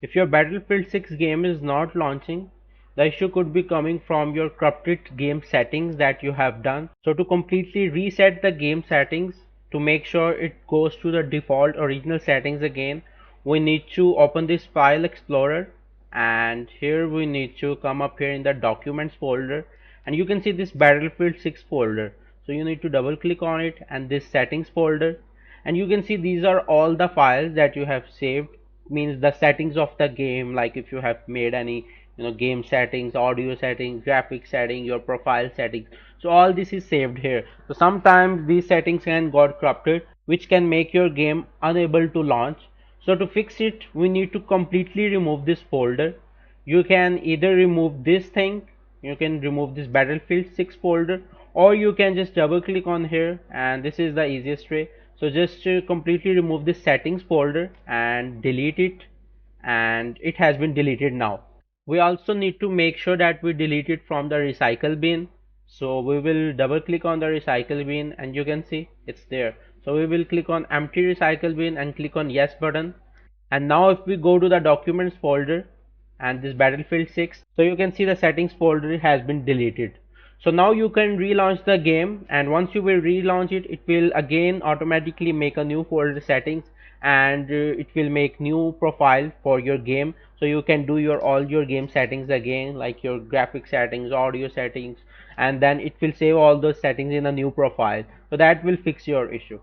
If your Battlefield 6 game is not launching, the issue could be coming from your corrupted game settings that you have done. So to completely reset the game settings, to make sure it goes to the default original settings again, we need to open this file explorer, and here we need to come up here in the documents folder, and you can see this Battlefield 6 folder. So you need to double click on it and this settings folder, and you can see these are all the files that you have saved, means the settings of the game, like if you have made any game settings, audio settings, graphic setting, your profile settings. So all this is saved here. So sometimes these settings can got corrupted, which can make your game unable to launch. So to fix it, we need to completely remove this folder. You can either remove this thing, you can remove this Battlefield 6 folder, or you can just double click on here, and this is the easiest way. So just completely remove this settings folder and delete it, and it has been deleted now. We also need to make sure that we delete it from the recycle bin. So we will double click on the recycle bin, and you can see it's there. So we will click on empty recycle bin and click on yes button. And now if we go to the documents folder and this Battlefield 6, so you can see the settings folder has been deleted. So now you can relaunch the game, and once you will relaunch it, it will again automatically make a new folder settings, and it will make new profile for your game. So you can do your all your game settings again, like your graphic settings, audio settings, and then it will save all those settings in a new profile. So that will fix your issue.